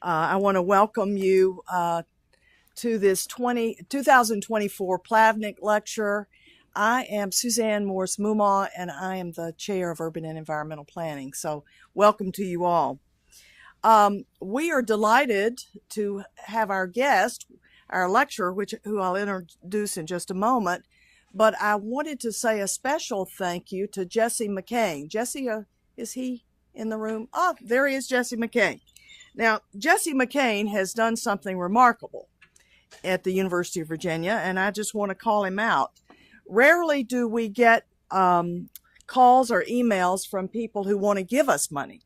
I want to welcome you to this 2024 Plavnik Lecture. I am Suzanne Morse-Mumma, and I am the Chair of Urban and Environmental Planning. So welcome to you all. We are delighted to have our guest, our lecturer, who I'll introduce in just a moment. But I wanted to say a special thank you to Jesse McCain. Jesse, is he in the room? Oh, there he is, Jesse McCain. Now, Jesse McCain has done something remarkable at the University of Virginia, and I just want to call him out. Rarely do we get calls or emails from people who want to give us money.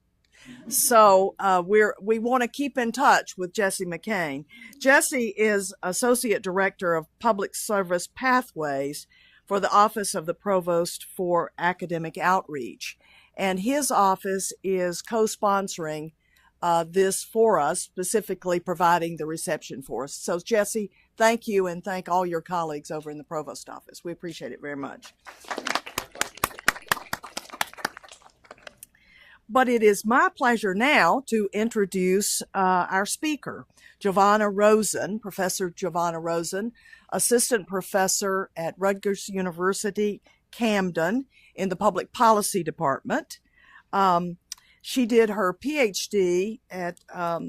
So we want to keep in touch with Jesse McCain. Jesse is Associate Director of Public Service Pathways for the Office of the Provost for Academic Outreach. And his office is co-sponsoring this for us, specifically providing the reception for us. So Jesse, thank you, and thank all your colleagues over in the Provost office. We appreciate it very much. But it is my pleasure now to introduce our speaker, Jovanna Rosen, Professor Jovanna Rosen, Assistant Professor at Rutgers University Camden in the Public Policy Department. She did her PhD at I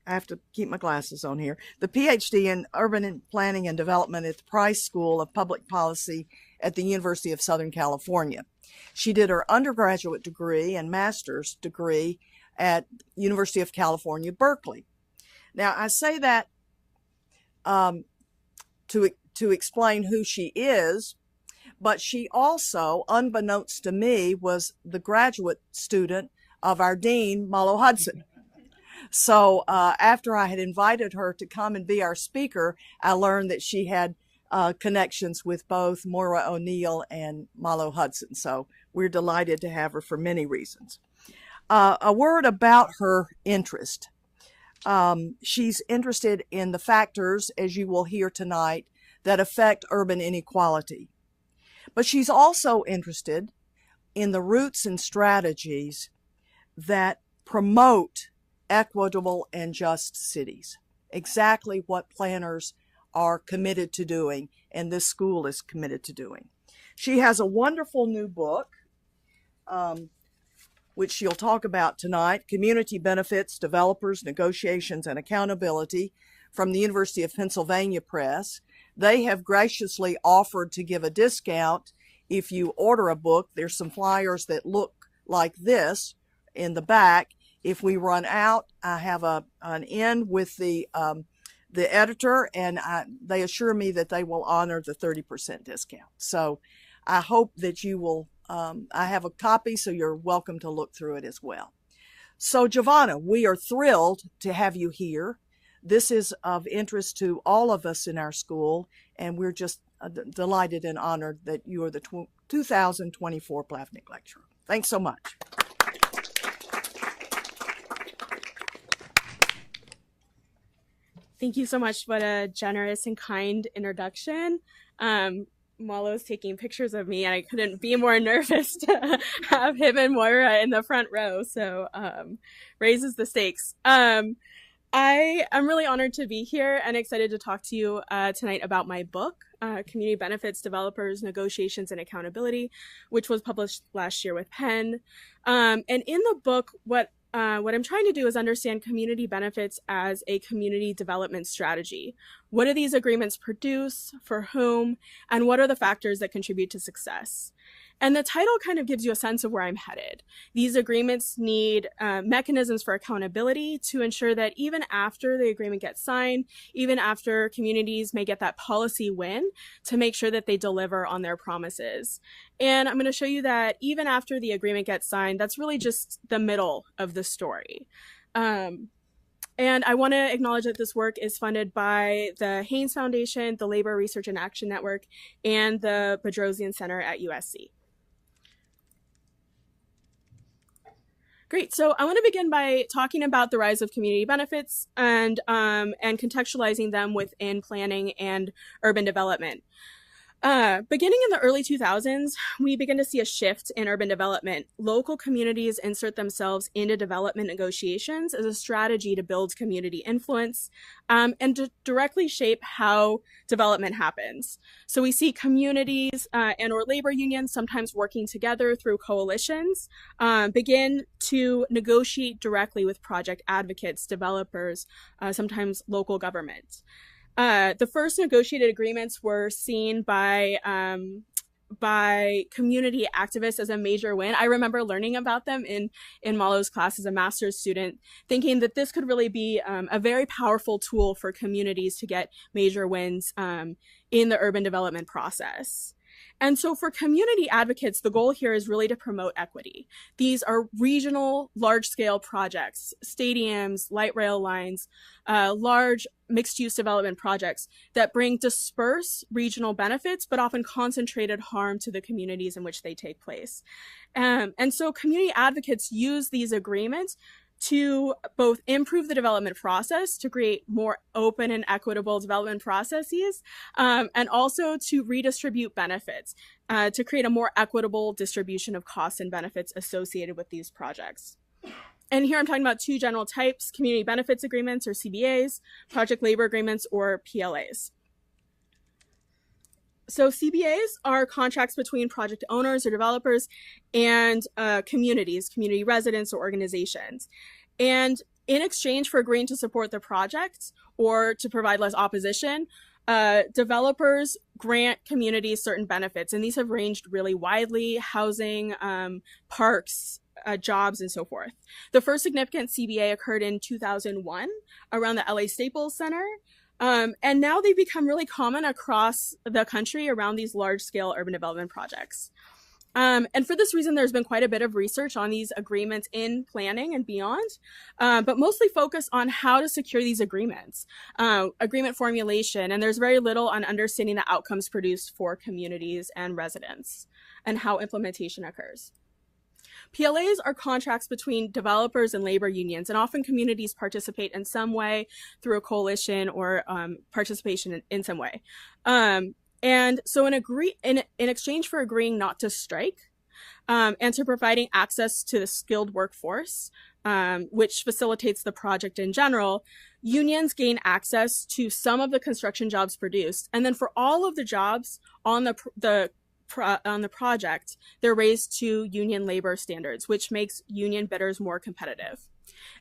have to keep my glasses on here, the PhD in Urban Planning and Development at the Price School of Public Policy at the University of Southern California. She did her undergraduate degree and master's degree at University of California, Berkeley. Now, I say that to explain who she is, but she also, unbeknownst to me, was the graduate student of our dean, Malo Hudson. So after I had invited her to come and be our speaker, I learned that she had connections with both Moira O'Neill and Malo Hudson. So we're delighted to have her for many reasons. A word about her interest. She's interested in the factors, as you will hear tonight, that affect urban inequality. But she's also interested in the roots and strategies that promote equitable and just cities. Exactly what planners are committed to doing, and this school is committed to doing. She has a wonderful new book, which she'll talk about tonight, Community Benefits, Developers, Negotiations, and Accountability, from the University of Pennsylvania Press. They have graciously offered to give a discount if you order a book. There's some flyers that look like this in the back. If we run out, I have an in with the editor, and they assure me that they will honor the 30% discount. So I hope that you will, I have a copy, so you're welcome to look through it as well. So Jovanna, we are thrilled to have you here. This is of interest to all of us in our school, and we're just delighted and honored that you are the 2024 Plavnik Lecturer. Thanks so much. Thank you so much. What a generous and kind introduction. Malo's taking pictures of me, and I couldn't be more nervous to have him and Moira in the front row, so raises the stakes. I am really honored to be here and excited to talk to you tonight about my book, Community Benefits, Developers, Negotiations, and Accountability, which was published last year with Penn. And in the book, what I'm trying to do is understand community benefits as a community development strategy. What do these agreements produce, for whom, and what are the factors that contribute to success? And the title kind of gives you a sense of where I'm headed. These agreements need mechanisms for accountability to ensure that even after the agreement gets signed, even after communities may get that policy win, to make sure that they deliver on their promises. And I'm going to show you that even after the agreement gets signed, that's really just the middle of the story. And I want to acknowledge that this work is funded by the Haynes Foundation, the Labor Research and Action Network, and the Bedrosian Center at USC. Great. So I want to begin by talking about the rise of community benefits and contextualizing them within planning and urban development. Beginning in the early 2000s, we begin to see a shift in urban development. Local communities insert themselves into development negotiations as a strategy to build community influence and to directly shape how development happens. So we see communities and or labor unions sometimes working together through coalitions, begin to negotiate directly with project advocates, developers, sometimes local government. The first negotiated agreements were seen by community activists as a major win. I remember learning about them in Malo's class as a master's student, thinking that this could really be a very powerful tool for communities to get major wins in the urban development process. And so for community advocates, the goal here is really to promote equity. These are regional, large-scale projects, stadiums, light rail lines, large mixed-use development projects that bring dispersed regional benefits, but often concentrated harm to the communities in which they take place. And so community advocates use these agreements to both improve the development process, to create more open and equitable development processes, and also to redistribute benefits, to create a more equitable distribution of costs and benefits associated with these projects. And here I'm talking about two general types: community benefits agreements, or CBAs, project labor agreements, or PLAs. So CBAs are contracts between project owners or developers and communities, community residents or organizations. And in exchange for agreeing to support the project or to provide less opposition, developers grant communities certain benefits. And these have ranged really widely: housing, parks, jobs, and so forth. The first significant CBA occurred in 2001 around the LA Staples Center. And now they've become really common across the country around these large-scale urban development projects. And for this reason, there's been quite a bit of research on these agreements in planning and beyond, but mostly focused on how to secure these agreements, agreement formulation, and there's very little on understanding the outcomes produced for communities and residents and how implementation occurs. PLAs are contracts between developers and labor unions, and often communities participate in some way through a coalition or participation in some way. And so in exchange for agreeing not to strike and to providing access to the skilled workforce, which facilitates the project in general, unions gain access to some of the construction jobs produced. And then for all of the jobs on the project, they're raised to union labor standards, which makes union bidders more competitive.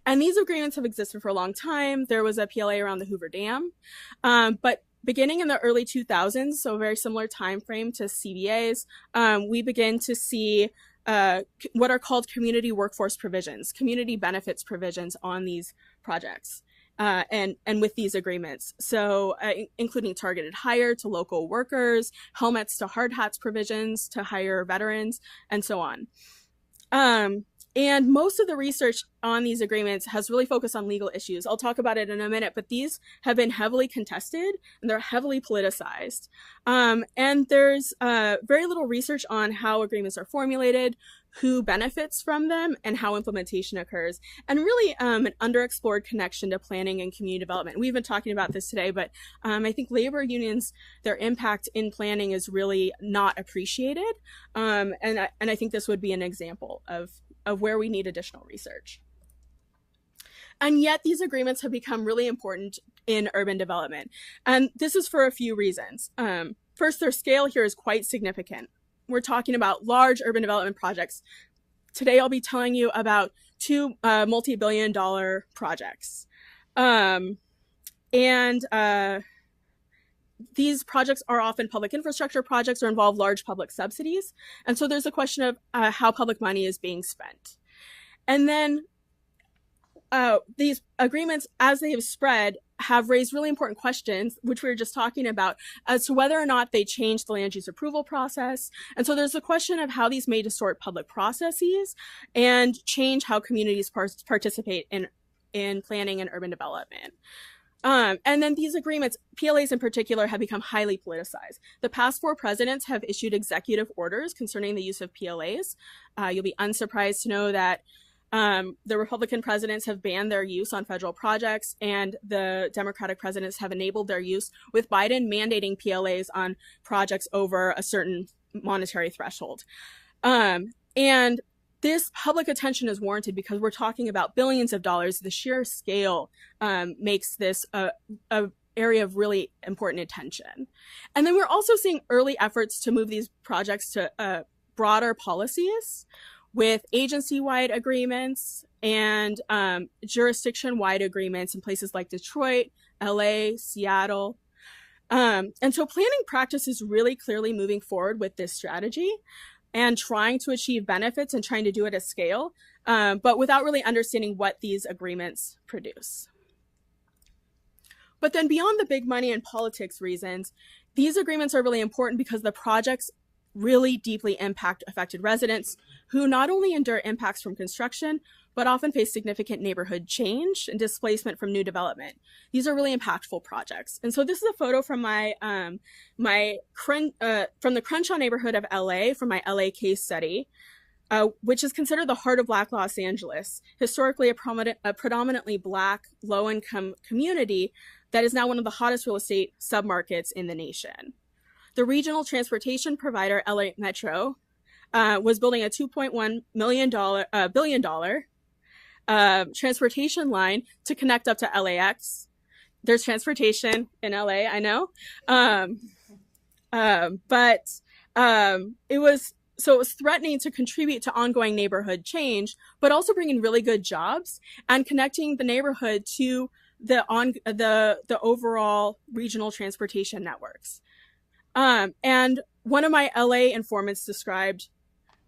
And these agreements have existed for a long time. There was a PLA around the Hoover Dam, but beginning in the early 2000s, so a very similar time frame to CBAs, we begin to see what are called community workforce provisions, community benefits provisions on these projects. And with these agreements. So including targeted hire to local workers, helmets to hard hats provisions to hire veterans, and so on. And most of the research on these agreements has really focused on legal issues. I'll talk about it in a minute, but these have been heavily contested and they're heavily politicized. And there's very little research on how agreements are formulated, who benefits from them, and how implementation occurs, and really an underexplored connection to planning and community development. We've been talking about this today, but I think labor unions, their impact in planning is really not appreciated, and I think this would be an example of where we need additional research. And yet these agreements have become really important in urban development, and this is for a few reasons. First, their scale here is quite significant. We're talking about large urban development projects. Today, I'll be telling you about two multi-billion-dollar projects. These projects are often public infrastructure projects or involve large public subsidies. And so there's a question of how public money is being spent. And then these agreements, as they have spread, have raised really important questions, which we were just talking about, as to whether or not they change the land use approval process. And so there's a question of how these may distort public processes and change how communities participate in planning and urban development. And then these agreements, PLAs in particular, have become highly politicized. The past 4 presidents have issued executive orders concerning the use of PLAs. You'll be unsurprised to know that The Republican presidents have banned their use on federal projects, and the Democratic presidents have enabled their use, with Biden mandating PLAs on projects over a certain monetary threshold. And this public attention is warranted because we're talking about billions of dollars. The sheer scale makes this a area of really important attention. And then we're also seeing early efforts to move these projects to broader policies with agency-wide agreements and jurisdiction-wide agreements in places like Detroit, LA, Seattle. And so planning practice is really clearly moving forward with this strategy and trying to achieve benefits and trying to do it at scale, but without really understanding what these agreements produce. But then beyond the big money and politics reasons, these agreements are really important because the projects really deeply impact affected residents who not only endure impacts from construction, but often face significant neighborhood change and displacement from new development. These are really impactful projects. And so this is a photo from from the Crenshaw neighborhood of LA, from my LA case study, which is considered the heart of Black Los Angeles, historically a predominantly Black, low-income community that is now one of the hottest real estate submarkets in the nation. The regional transportation provider, LA Metro, was building a $2.1 billion transportation line to connect up to LAX. There's transportation in LA, I know. It was threatening to contribute to ongoing neighborhood change, but also bringing really good jobs and connecting the neighborhood to the overall regional transportation networks. And one of my LA informants described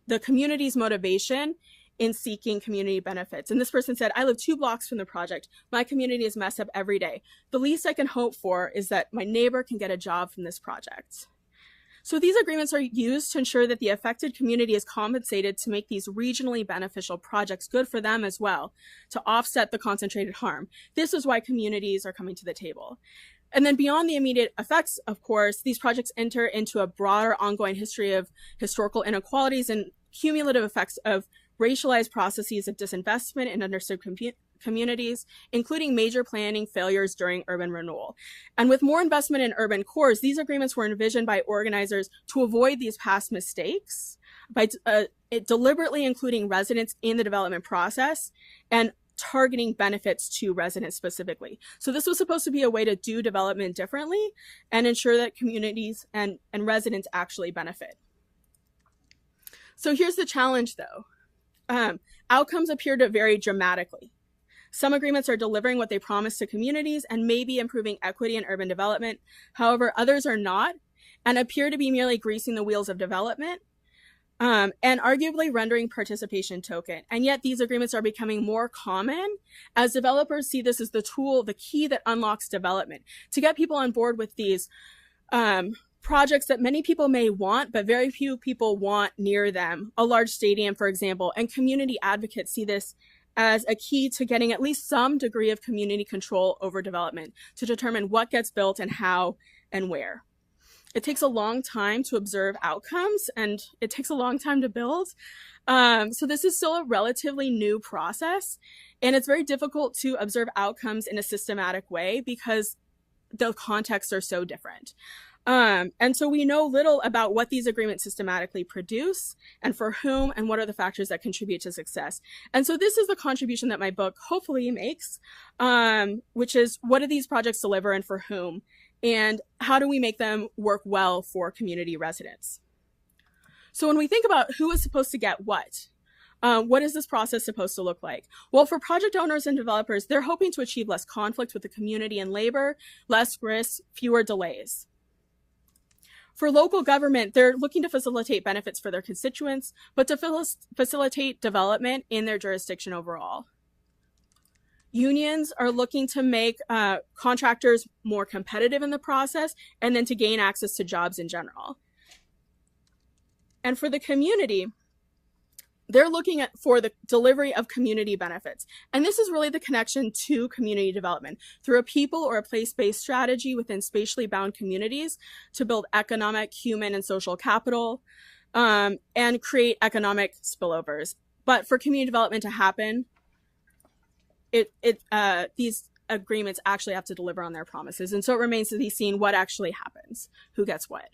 the community's motivation in seeking community benefits. And this person said, "I live 2 blocks from the project. My community is messed up every day. The least I can hope for is that my neighbor can get a job from this project." So these agreements are used to ensure that the affected community is compensated to make these regionally beneficial projects good for them as well, to offset the concentrated harm. This is why communities are coming to the table. And then beyond the immediate effects, of course, these projects enter into a broader ongoing history of historical inequalities and cumulative effects of racialized processes of disinvestment in underserved communities, including major planning failures during urban renewal. And with more investment in urban cores, these agreements were envisioned by organizers to avoid these past mistakes by deliberately including residents in the development process and targeting benefits to residents specifically. So this was supposed to be a way to do development differently and ensure that communities and residents actually benefit. So here's the challenge though. Outcomes appear to vary dramatically. Some agreements are delivering what they promise to communities and may be improving equity in urban development. However, others are not and appear to be merely greasing the wheels of development and arguably rendering participation token. And yet these agreements are becoming more common as developers see this as the tool, the key that unlocks development, to get people on board with these projects that many people may want, but very few people want near them. A large stadium, for example, and community advocates see this as a key to getting at least some degree of community control over development to determine what gets built and how and where. It takes a long time to observe outcomes and it takes a long time to build. So this is still a relatively new process and it's very difficult to observe outcomes in a systematic way because the contexts are so different. And so we know little about what these agreements systematically produce and for whom and what are the factors that contribute to success. And so this is the contribution that my book hopefully makes, which is what do these projects deliver and for whom? And how do we make them work well for community residents? So when we think about who is supposed to get what is this process supposed to look like? Well, for project owners and developers, they're hoping to achieve less conflict with the community and labor, less risks, fewer delays. For local government, they're looking to facilitate benefits for their constituents, but to facilitate development in their jurisdiction overall. Unions are looking to make contractors more competitive in the process and then to gain access to jobs in general. And for the community, they're looking for the delivery of community benefits. And this is really the connection to community development through a people or a place-based strategy within spatially bound communities to build economic, human, and social capital and create economic spillovers. But for community development to happen, these agreements actually have to deliver on their promises. And so it remains to be seen what actually happens, who gets what.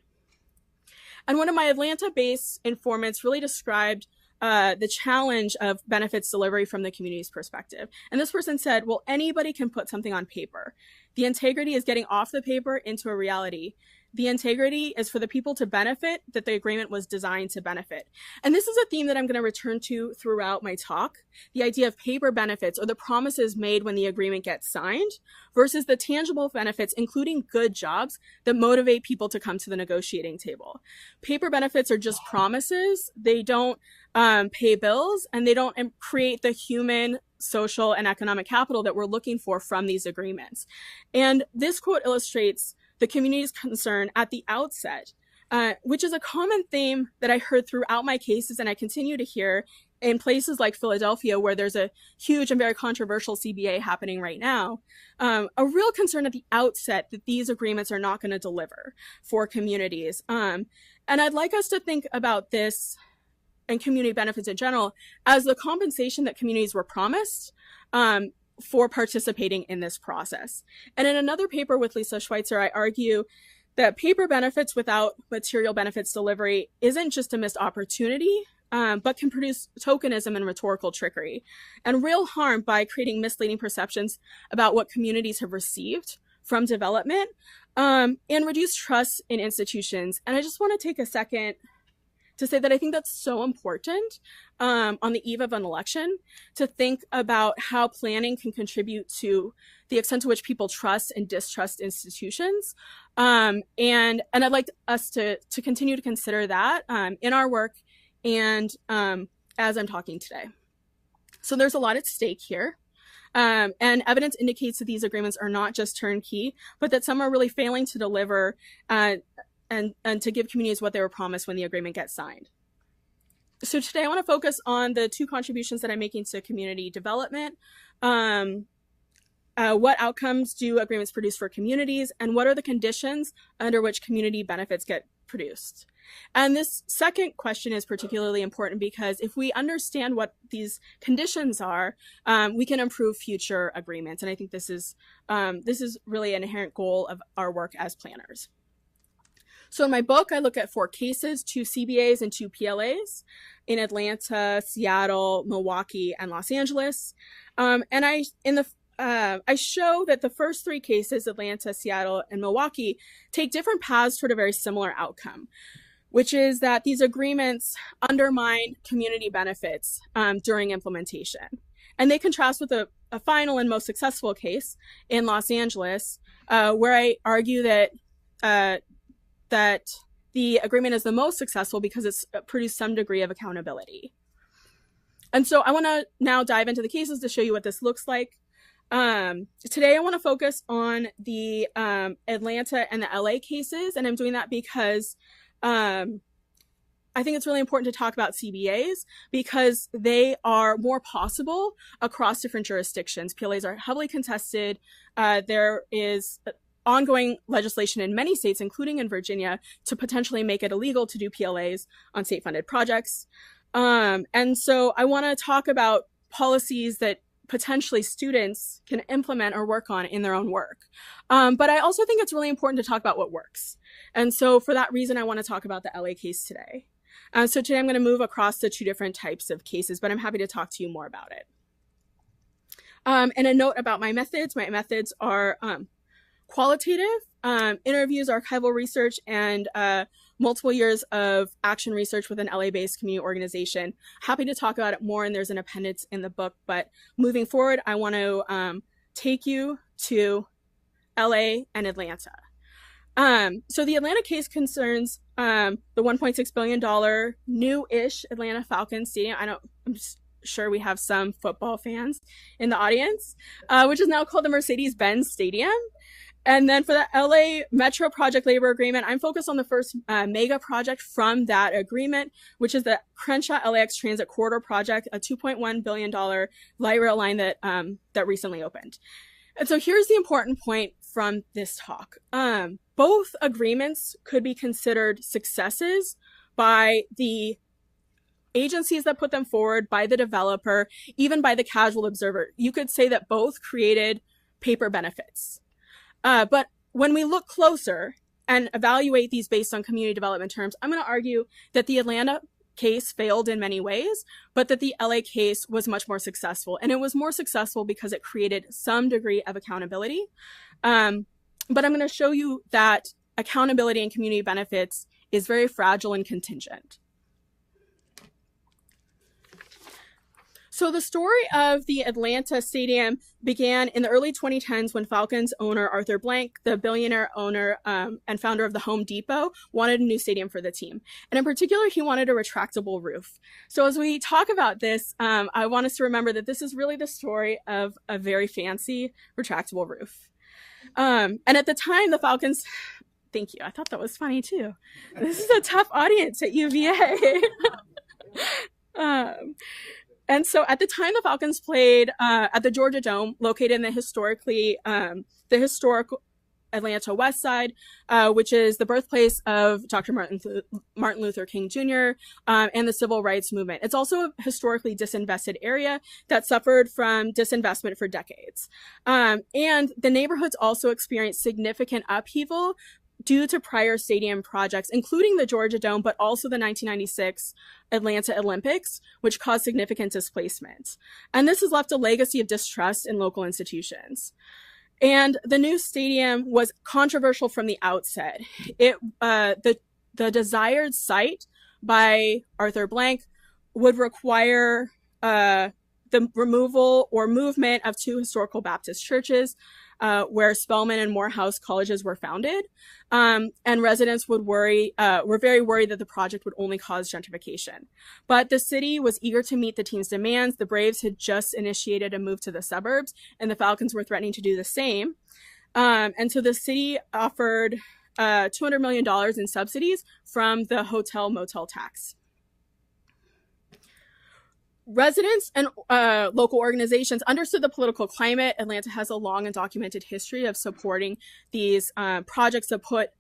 And one of my Atlanta-based informants really described the challenge of benefits delivery from the community's perspective. And this person said, well, anybody can put something on paper. The integrity is getting off the paper into a reality. The integrity is for the people to benefit, that the agreement was designed to benefit. And this is a theme that I'm going to return to throughout my talk, the idea of paper benefits, or the promises made when the agreement gets signed, versus the tangible benefits, including good jobs, that motivate people to come to the negotiating table. Paper benefits are just promises. They don't pay bills, and they don't create the human, social, and economic capital that we're looking for from these agreements. And this quote illustrates the community's concern at the outset, which is a common theme that I heard throughout my cases, and I continue to hear in places like Philadelphia, where there's a huge and very controversial CBA happening right now. A real concern at the outset that these agreements are not going to deliver for communities. And I'd like us to think about this and community benefits in general as the compensation that communities were promised for participating in this process. And in another paper with Lisa Schweitzer, I argue that paper benefits without material benefits delivery isn't just a missed opportunity, but can produce tokenism and rhetorical trickery and real harm by creating misleading perceptions about what communities have received from development, and reduce trust in institutions. And I just want to take a second to say that I think that's so important on the eve of an election, to think about how planning can contribute to the extent to which people trust and distrust institutions. And I'd like us to continue to consider that in our work and as I'm talking today. So there's a lot at stake here. And evidence indicates that these agreements are not just turnkey, but that some are really failing to deliver and to give communities what they were promised when the agreement gets signed. So today I want to focus on the two contributions that I'm making to community development. What outcomes do agreements produce for communities, and what are the conditions under which community benefits get produced? And this second question is particularly important because if we understand what these conditions are, we can improve future agreements. And I think this is really an inherent goal of our work as planners. So in my book, I look at 4 cases, 2 CBAs and 2 PLAs in Atlanta, Seattle, Milwaukee, and Los Angeles. And I show that the first 3 cases, Atlanta, Seattle, and Milwaukee, take different paths toward a very similar outcome, which is that these agreements undermine community benefits during implementation. And they contrast with a final and most successful case in Los Angeles, where I argue that the agreement is the most successful because it's produced some degree of accountability. And so I want to now dive into the cases to show you what this looks like. Today I want to focus on the Atlanta and the LA cases, and I'm doing that because I think it's really important to talk about CBAs because they are more possible across different jurisdictions. PLAs are heavily contested. There is ongoing legislation in many states, including in Virginia, to potentially make it illegal to do PLAs on state-funded projects. And so I want to talk about policies that potentially students can implement or work on in their own work. But I also think it's really important to talk about what works. And so for that reason, I want to talk about the LA case today. So today I'm going to move across the 2 different types of cases, but I'm happy to talk to you more about it. And a note about my methods. My methods are qualitative, interviews, archival research, and multiple years of action research with an LA-based community organization. Happy to talk about it more, and there's an appendix in the book. But moving forward, I want to take you to LA and Atlanta. So the Atlanta case concerns the $1.6 billion new-ish Atlanta Falcons stadium. I'm sure we have some football fans in the audience, which is now called the Mercedes-Benz Stadium. And then for the LA Metro Project Labor Agreement, I'm focused on the first mega project from that agreement, which is the Crenshaw LAX Transit Corridor Project, a $2.1 billion light rail line that recently opened. And so here's the important point from this talk. Both agreements could be considered successes by the agencies that put them forward, by the developer, even by the casual observer. You could say that both created paper benefits. But when we look closer and evaluate these based on community development terms, I'm going to argue that the Atlanta case failed in many ways, but that the LA case was much more successful. And it was more successful because it created some degree of accountability. But I'm going to show you that accountability and community benefits is very fragile and contingent. So the story of the Atlanta Stadium began in the early 2010s when Falcons owner Arthur Blank, the billionaire owner and founder of the Home Depot, wanted a new stadium for the team. And in particular, he wanted a retractable roof. So as we talk about this, I want us to remember that this is really the story of a very fancy retractable roof. And at the time, the Falcons... Thank you. I thought that was funny, too. This is a tough audience at UVA. And so at the time, the Falcons played at the Georgia Dome, located in the historic Atlanta West Side, which is the birthplace of Dr. Martin Luther King Jr. And the civil rights movement. It's also a historically disinvested area that suffered from disinvestment for decades. And the neighborhoods also experienced significant upheaval due to prior stadium projects, including the Georgia Dome, but also the 1996 Atlanta Olympics, which caused significant displacement. And this has left a legacy of distrust in local institutions. And the new stadium was controversial from the outset. The desired site by Arthur Blank would require the removal or movement of two historical Baptist churches, where Spelman and Morehouse colleges were founded. And residents were very worried that the project would only cause gentrification. But the city was eager to meet the team's demands. The Braves had just initiated a move to the suburbs, and the Falcons were threatening to do the same. And so the city offered $200 million in subsidies from the hotel motel tax. Residents and local organizations understood the political climate. Atlanta has a long and documented history of supporting these projects that put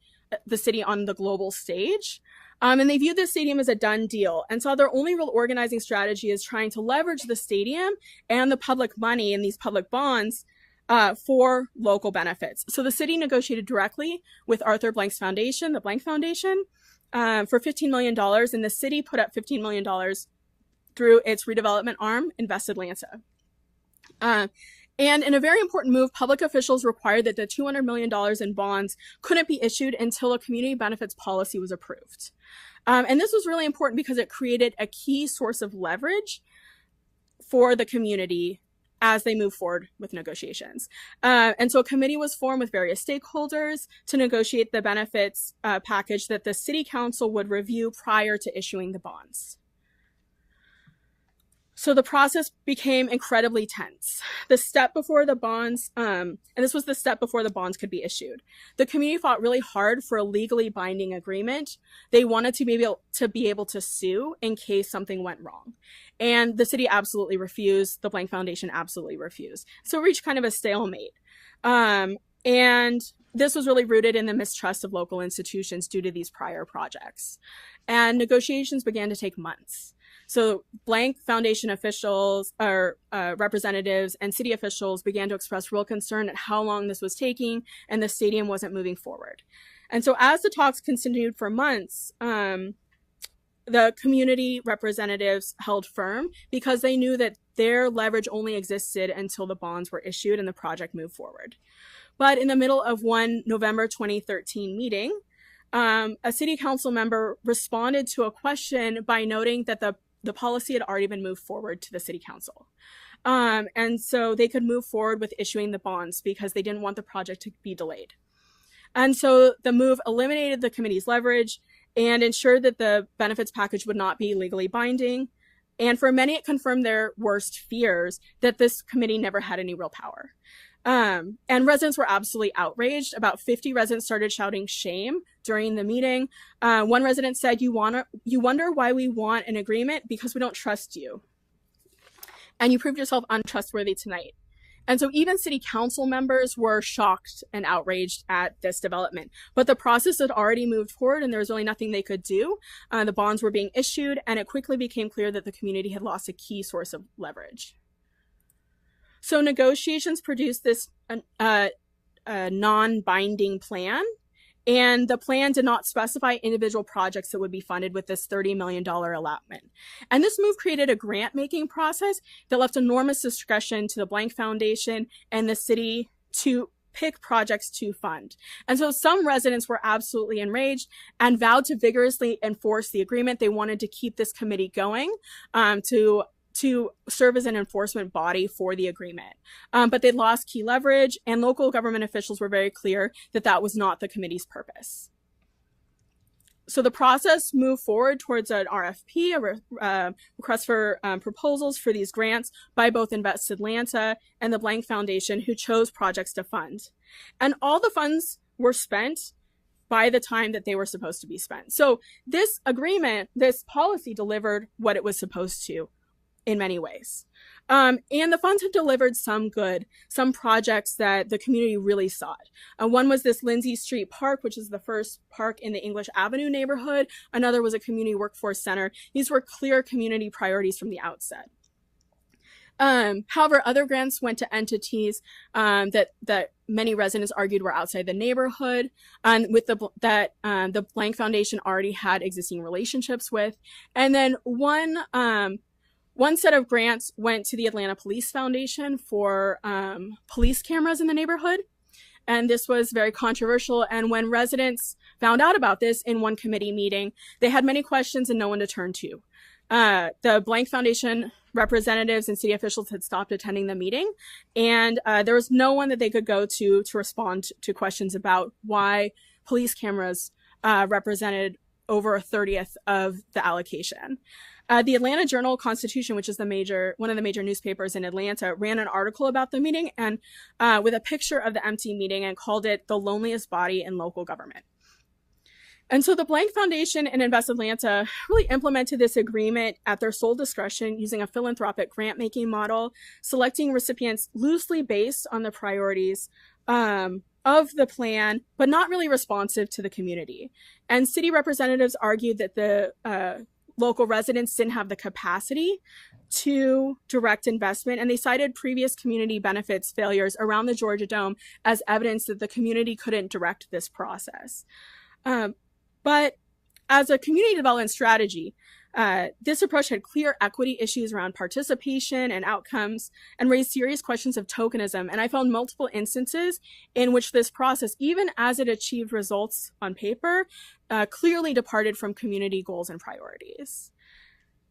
the city on the global stage. And they viewed the stadium as a done deal and saw their only real organizing strategy is trying to leverage the stadium and the public money and these public bonds for local benefits. So the city negotiated directly with Arthur Blank's foundation, the Blank Foundation, for $15 million, and the city put up $15 million through its redevelopment arm, Invest Atlanta. And in a very important move, public officials required that the $200 million in bonds couldn't be issued until a community benefits policy was approved. And this was really important because it created a key source of leverage for the community as they move forward with negotiations. And so a committee was formed with various stakeholders to negotiate the benefits package that the city council would review prior to issuing the bonds. So the process became incredibly tense. The step before the bonds, and this was the step before the bonds could be issued. The community fought really hard for a legally binding agreement. They wanted to be able to sue in case something went wrong. And the city absolutely refused. The Blank Foundation absolutely refused. So it reached kind of a stalemate. And this was really rooted in the mistrust of local institutions due to these prior projects. And negotiations began to take months. So Blank Foundation officials or representatives and city officials began to express real concern at how long this was taking and the stadium wasn't moving forward. And so as the talks continued for months, the community representatives held firm because they knew that their leverage only existed until the bonds were issued and the project moved forward. But in the middle of one November 2013 meeting, a city council member responded to a question by noting that the policy had already been moved forward to the city council. And so they could move forward with issuing the bonds because they didn't want the project to be delayed. And so the move eliminated the committee's leverage and ensured that the benefits package would not be legally binding. And for many, it confirmed their worst fears that this committee never had any real power. And residents were absolutely outraged. About 50 residents started shouting shame during the meeting. One resident said, you wonder why we want an agreement? Because we don't trust you. And you proved yourself untrustworthy tonight. And so even city council members were shocked and outraged at this development. But the process had already moved forward and there was really nothing they could do. The bonds were being issued and it quickly became clear that the community had lost a key source of leverage. So negotiations produced this non-binding plan. And the plan did not specify individual projects that would be funded with this $30 million allotment. And this move created a grant-making process that left enormous discretion to the Blank Foundation and the city to pick projects to fund. And so some residents were absolutely enraged and vowed to vigorously enforce the agreement. They wanted to keep this committee going to serve as an enforcement body for the agreement. But they lost key leverage and local government officials were very clear that that was not the committee's purpose. So the process moved forward towards an RFP, a request for proposals for these grants by both Invest Atlanta and the Blank Foundation, who chose projects to fund. And all the funds were spent by the time that they were supposed to be spent. So this agreement, this policy delivered what it was supposed to in many ways. And the funds have delivered some good, some projects that the community really sought. One was this Lindsay Street Park, which is the first park in the English Avenue neighborhood. Another was a community workforce center. These were clear community priorities from the outset. However, other grants went to entities that many residents argued were outside the neighborhood, and with the Blank Foundation already had existing relationships with. And then one set of grants went to the Atlanta Police Foundation for police cameras in the neighborhood. And this was very controversial. And when residents found out about this in one committee meeting, they had many questions and no one to turn to. The Blank Foundation representatives and city officials had stopped attending the meeting. And there was no one that they could go to respond to questions about why police cameras represented over a 30th of the allocation. The Atlanta Journal-Constitution, which is one of the major newspapers in Atlanta, ran an article about the meeting and with a picture of the empty meeting and called it the loneliest body in local government. And so the Blank Foundation and Invest Atlanta really implemented this agreement at their sole discretion using a philanthropic grant-making model, selecting recipients loosely based on the priorities of the plan, but not really responsive to the community. And city representatives argued that the local residents didn't have the capacity to direct investment, and they cited previous community benefits failures around the Georgia Dome as evidence that the community couldn't direct this process. But as a community development strategy, this approach had clear equity issues around participation and outcomes and raised serious questions of tokenism. And I found multiple instances in which this process, even as it achieved results on paper, clearly departed from community goals and priorities.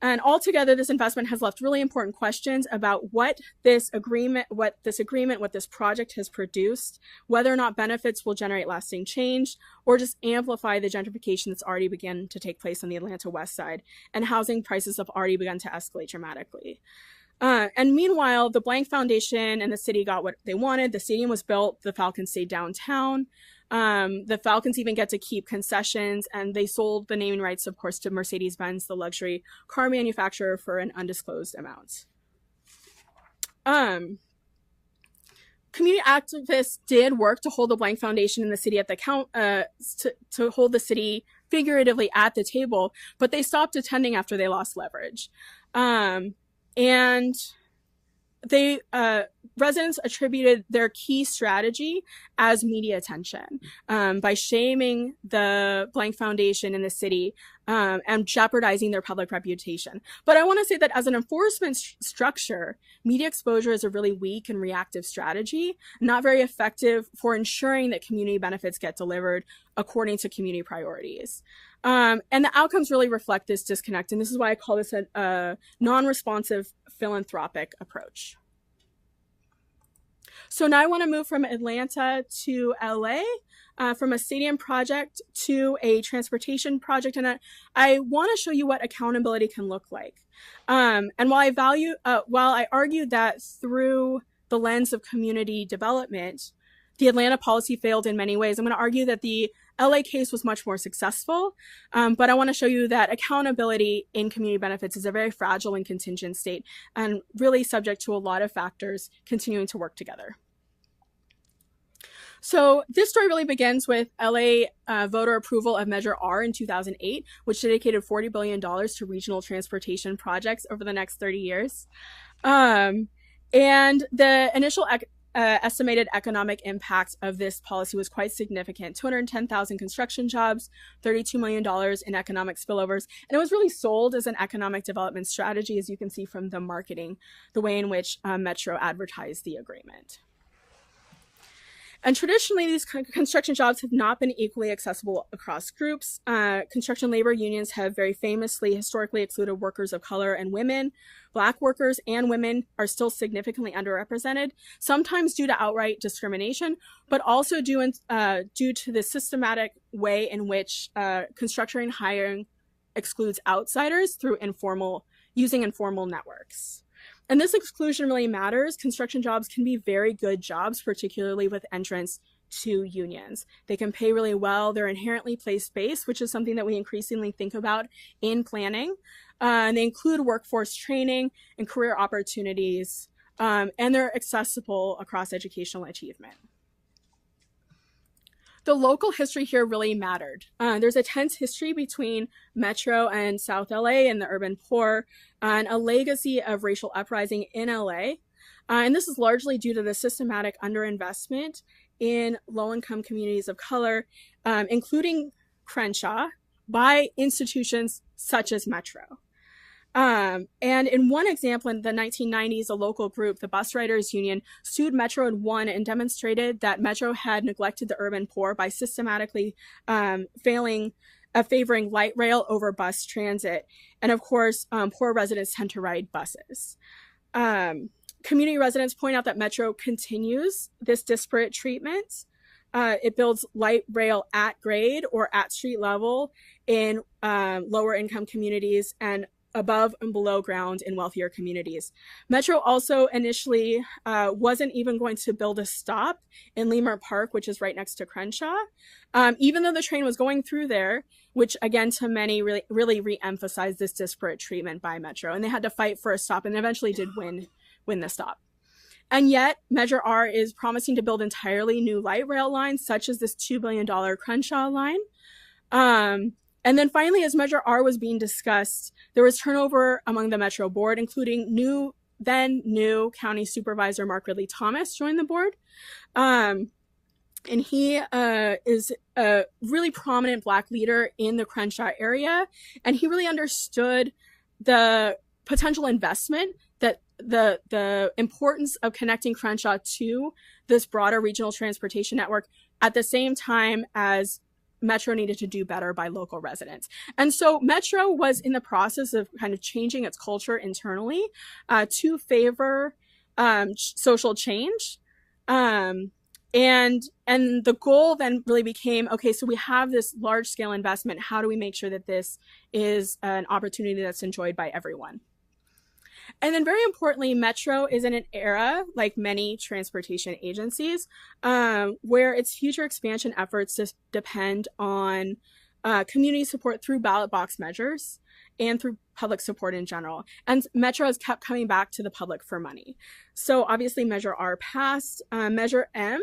And altogether, this investment has left really important questions about what this project has produced, whether or not benefits will generate lasting change, or just amplify the gentrification that's already begun to take place on the Atlanta West Side, and housing prices have already begun to escalate dramatically. And meanwhile, the Blank Foundation and the city got what they wanted. The stadium was built, the Falcons stayed downtown. The Falcons even get to keep concessions, and they sold the naming rights, of course, to Mercedes-Benz, the luxury car manufacturer, for an undisclosed amount. Community activists did work to hold the Blank Foundation and the city at the to hold the city figuratively at the table, but they stopped attending after they lost leverage. And they residents attributed their key strategy as media attention by shaming the Blank Foundation in the city and jeopardizing their public reputation. But I want to say that as an enforcement structure, media exposure is a really weak and reactive strategy, not very effective for ensuring that community benefits get delivered according to community priorities. And the outcomes really reflect this disconnect. And this is why I call this a non-responsive philanthropic approach. So now I want to move from Atlanta to LA, from a stadium project to a transportation project. And I want to show you what accountability can look like. And while I argue that through the lens of community development, the Atlanta policy failed in many ways, I'm going to argue that the LA case was much more successful, but I want to show you that accountability in community benefits is a very fragile and contingent state and really subject to a lot of factors continuing to work together. So this story really begins with LA voter approval of Measure R in 2008, which dedicated $40 billion to regional transportation projects over the next 30 years. And the initial estimated economic impact of this policy was quite significant: 210,000 construction jobs, $32 million in economic spillovers. And it was really sold as an economic development strategy, as you can see from the marketing, the way in which Metro advertised the agreement. And traditionally, these construction jobs have not been equally accessible across groups. Construction labor unions have very famously historically excluded workers of color and women. Black workers and women are still significantly underrepresented, sometimes due to outright discrimination, but also due to the systematic way in which construction hiring excludes outsiders through using informal networks. And this exclusion really matters. Construction jobs can be very good jobs, particularly with entrance to unions. They can pay really well. They're inherently place-based, which is something that we increasingly think about in planning. And they include workforce training and career opportunities, and they're accessible across educational achievement. The local history here really mattered. There's a tense history between Metro and South LA and the urban poor, and a legacy of racial uprising in LA. And this is largely due to the systematic underinvestment in low-income communities of color, including Crenshaw, by institutions such as Metro. And in one example, in the 1990s, a local group, the Bus Riders Union, sued Metro and won and demonstrated that Metro had neglected the urban poor by systematically favoring light rail over bus transit. And of course, poor residents tend to ride buses. Community residents point out that Metro continues this disparate treatment. It builds light rail at grade or at street level in lower income communities and above and below ground in wealthier communities. Metro also initially wasn't even going to build a stop in Lemur Park, which is right next to Crenshaw, even though the train was going through there, which again to many really re-emphasized this disparate treatment by Metro. And they had to fight for a stop and eventually did win the stop. And yet Measure R is promising to build entirely new light rail lines, such as this $2 billion Crenshaw line. And then finally, as Measure R was being discussed, there was turnover among the Metro board, including then new County Supervisor Mark Ridley Thomas joined the board. And he is a really prominent Black leader in the Crenshaw area. And he really understood the potential investment that the importance of connecting Crenshaw to this broader regional transportation network at the same time as Metro needed to do better by local residents. And so Metro was in the process of kind of changing its culture internally to favor social change. And the goal then really became, okay, so we have this large scale investment. How do we make sure that this is an opportunity that's enjoyed by everyone? And then very importantly, Metro is in an era, like many transportation agencies, where its future expansion efforts just depend on community support through ballot box measures and through public support in general. And Metro has kept coming back to the public for money. So obviously Measure R passed. Measure M,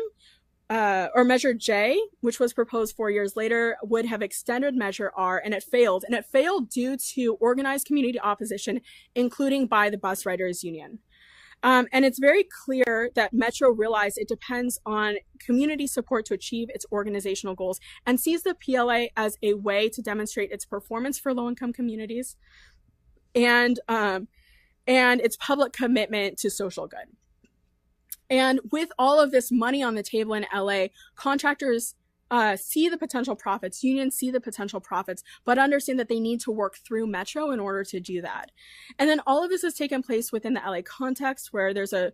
or Measure J, which was proposed 4 years later, would have extended Measure R, and it failed. And it failed due to organized community opposition, including by the Bus Riders Union. And it's very clear that Metro realized it depends on community support to achieve its organizational goals and sees the PLA as a way to demonstrate its performance for low-income communities and its public commitment to social good. And with all of this money on the table in LA, contractors see the potential profits, unions see the potential profits, but understand that they need to work through Metro in order to do that. And then all of this has taken place within the LA context, where there's a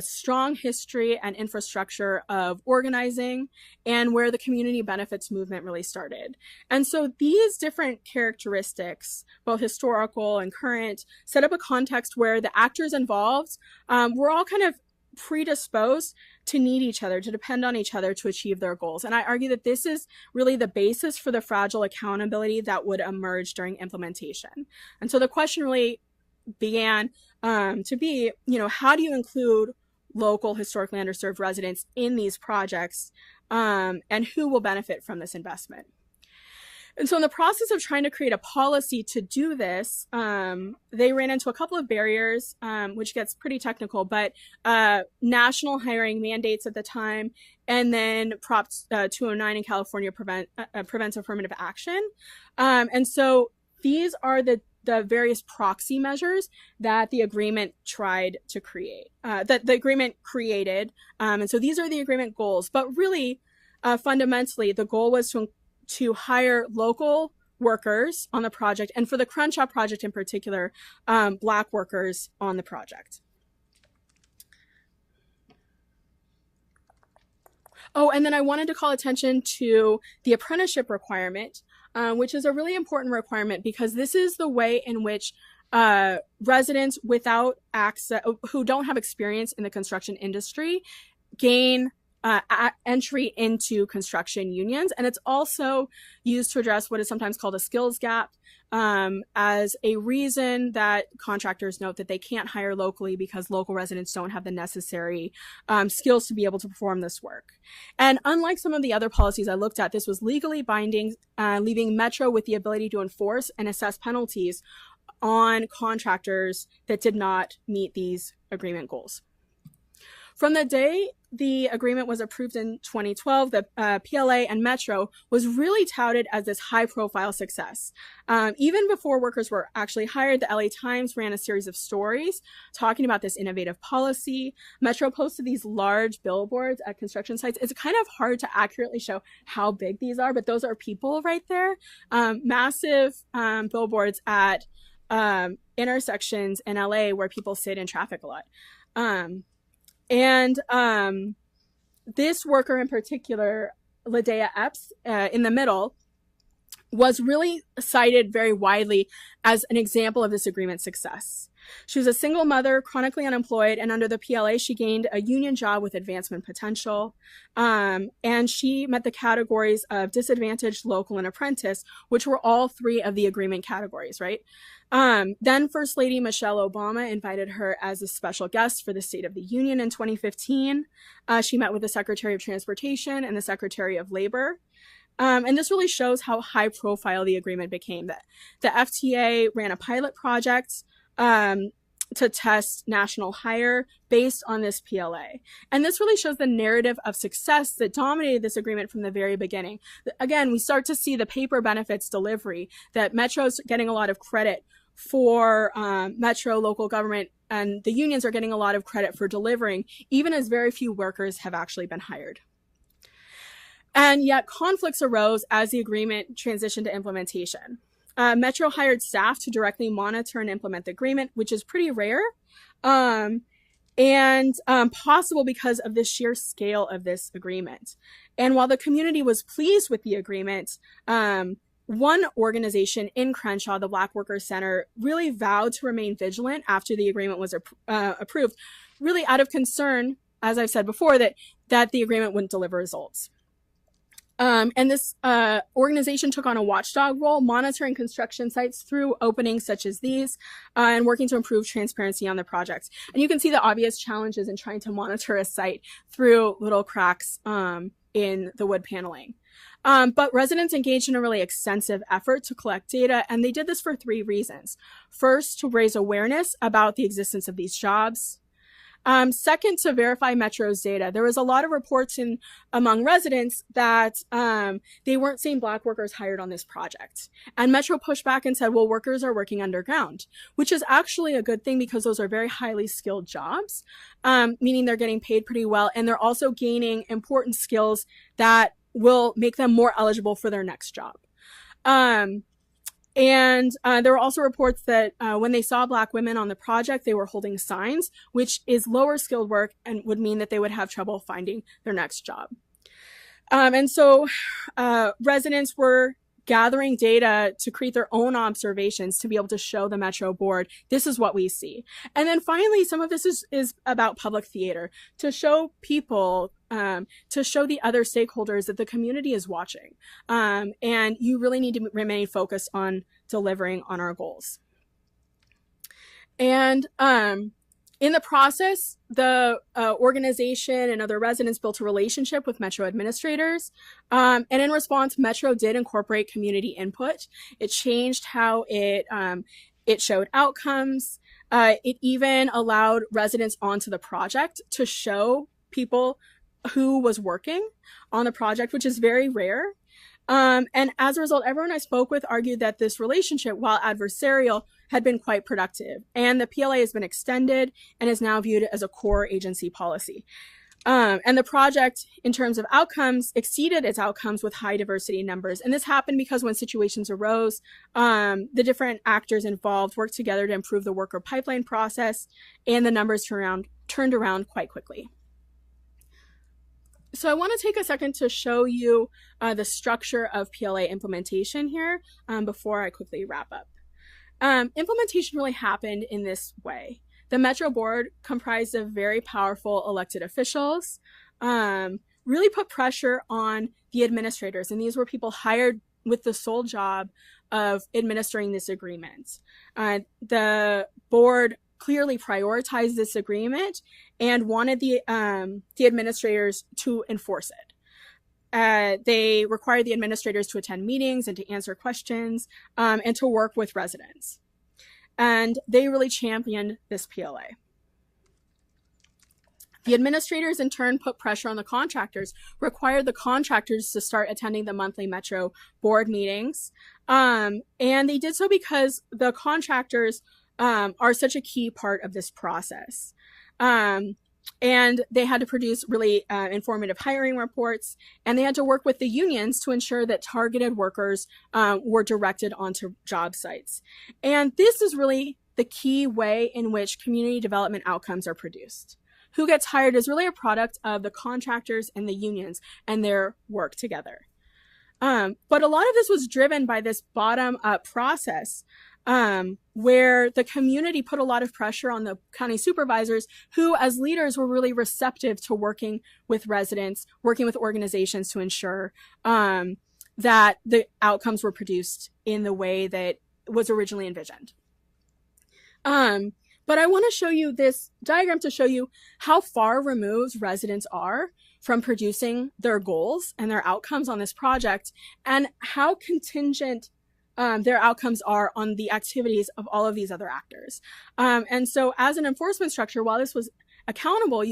strong history and infrastructure of organizing, and where the community benefits movement really started. And so these different characteristics, both historical and current, set up a context where the actors involved were all kind of predisposed to need each other, to depend on each other to achieve their goals. And I argue that this is really the basis for the fragile accountability that would emerge during implementation. And so the question really began to be, how do you include local historically underserved residents in these projects, and who will benefit from this investment? And so in the process of trying to create a policy to do this, they ran into a couple of barriers, which gets pretty technical, but national hiring mandates at the time, and then Prop 209 in California prevents affirmative action. And so these are the various proxy measures that the agreement tried to create, that the agreement created. And so these are the agreement goals. But really, fundamentally, the goal was to hire local workers on the project, and for the Crenshaw project in particular, Black workers on the project. Oh, and then I wanted to call attention to the apprenticeship requirement, which is a really important requirement because this is the way in which residents without access, who don't have experience in the construction industry, gain entry into construction unions. And it's also used to address what is sometimes called a skills gap, as a reason that contractors note that they can't hire locally because local residents don't have the necessary skills to be able to perform this work. And unlike some of the other policies I looked at, this was legally binding, leaving Metro with the ability to enforce and assess penalties on contractors that did not meet these agreement goals. From the day the agreement was approved in 2012, the PLA and Metro was really touted as this high-profile success. Even before workers were actually hired, the LA Times ran a series of stories talking about this innovative policy. Metro posted these large billboards at construction sites. It's kind of hard to accurately show how big these are, but those are people right there. Massive billboards at intersections in LA where people sit in traffic a lot. And this worker in particular, Ladea Epps, in the middle, was really cited very widely as an example of this agreement's success. She was a single mother, chronically unemployed, and under the PLA, she gained a union job with advancement potential. And she met the categories of disadvantaged, local, and apprentice, which were all three of the agreement categories, right? Then First Lady Michelle Obama invited her as a special guest for the State of the Union in 2015. She met with the Secretary of Transportation and the Secretary of Labor. And this really shows how high profile the agreement became. That the FTA ran a pilot project to test national hire based on this PLA. And this really shows the narrative of success that dominated this agreement from the very beginning. Again, we start to see the paper benefits delivery, that Metro's getting a lot of credit for Metro local government, and the unions are getting a lot of credit for delivering, even as very few workers have actually been hired. And yet conflicts arose as the agreement transitioned to implementation. Metro hired staff to directly monitor and implement the agreement, which is pretty rare, and possible because of the sheer scale of this agreement. And while the community was pleased with the agreement, one organization in Crenshaw, the Black Workers Center, really vowed to remain vigilant after the agreement was approved, really out of concern, as I've said before, that the agreement wouldn't deliver results. And this organization took on a watchdog role, monitoring construction sites through openings such as these, and working to improve transparency on the project. And you can see the obvious challenges in trying to monitor a site through little cracks in the wood paneling. But residents engaged in a really extensive effort to collect data, and they did this for three reasons. First, to raise awareness about the existence of these jobs. Second, to verify Metro's data. There was a lot of reports among residents that they weren't seeing Black workers hired on this project. And Metro pushed back and said, well, workers are working underground, which is actually a good thing because those are very highly skilled jobs, meaning they're getting paid pretty well. And they're also gaining important skills that will make them more eligible for their next job. And there were also reports that when they saw Black women on the project, they were holding signs, which is lower skilled work and would mean that they would have trouble finding their next job. And so residents were gathering data to create their own observations to be able to show the Metro board, this is what we see. And then finally, some of this is about public theater, to show people, to show the other stakeholders that the community is watching. And you really need to remain focused on delivering on our goals. And in the process, the organization and other residents built a relationship with Metro administrators. And in response, Metro did incorporate community input. It changed how it showed outcomes. It even allowed residents onto the project to show people who was working on the project, which is very rare. And as a result, everyone I spoke with argued that this relationship, while adversarial, had been quite productive. And the PLA has been extended and is now viewed as a core agency policy. And the project, in terms of outcomes, exceeded its outcomes with high diversity numbers. And this happened because when situations arose, the different actors involved worked together to improve the worker pipeline process, and the numbers turned around quite quickly. So I want to take a second to show you the structure of PLA implementation here before I quickly wrap up. Implementation really happened in this way. The Metro Board, comprised of very powerful elected officials, really put pressure on the administrators, and these were people hired with the sole job of administering this agreement. The board clearly prioritized this agreement and wanted the administrators to enforce it. They required the administrators to attend meetings and to answer questions and to work with residents. And they really championed this PLA. The administrators in turn put pressure on the contractors, required the contractors to start attending the monthly Metro board meetings. And they did so because the contractors are such a key part of this process. And they had to produce really informative hiring reports, and they had to work with the unions to ensure that targeted workers were directed onto job sites. And this is really the key way in which community development outcomes are produced. Who gets hired is really a product of the contractors and the unions and their work together. But a lot of this was driven by this bottom-up process where the community put a lot of pressure on the county supervisors, who as leaders were really receptive to working with residents, working with organizations to ensure that the outcomes were produced in the way that was originally envisioned. But I want to show you this diagram to show you how far removed residents are from producing their goals and their outcomes on this project, and how contingent their outcomes are on the activities of all of these other actors. And so as an enforcement structure, while this was accountable,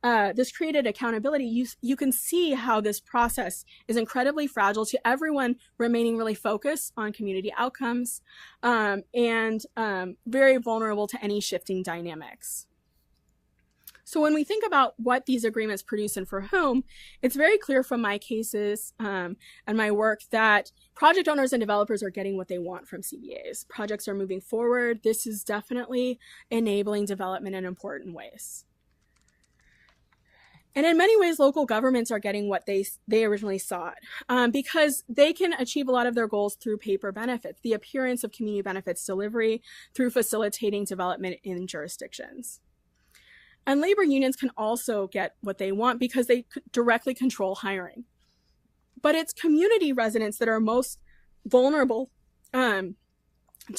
this created accountability. You can see how this process is incredibly fragile to everyone remaining really focused on community outcomes, and very vulnerable to any shifting dynamics. So when we think about what these agreements produce and for whom, it's very clear from my cases and my work that project owners and developers are getting what they want from CBAs. Projects are moving forward. This is definitely enabling development in important ways. And in many ways, local governments are getting what they originally sought, because they can achieve a lot of their goals through paper benefits, the appearance of community benefits delivery through facilitating development in jurisdictions. And labor unions can also get what they want because they directly control hiring. But it's community residents that are most vulnerable to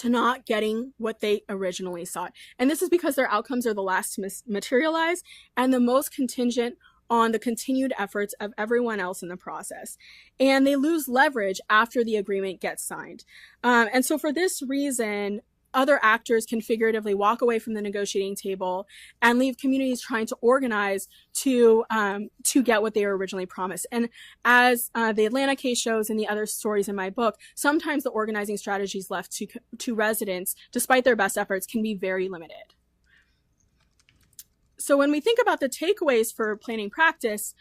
not getting what they originally sought. And this is because their outcomes are the last to materialize and the most contingent on the continued efforts of everyone else in the process. And they lose leverage after the agreement gets signed. And so for this reason, other actors can figuratively walk away from the negotiating table and leave communities trying to organize to get what they were originally promised. And as the Atlanta case shows and the other stories in my book, sometimes the organizing strategies left to residents, despite their best efforts, can be very limited. So when we think about the takeaways for planning practice,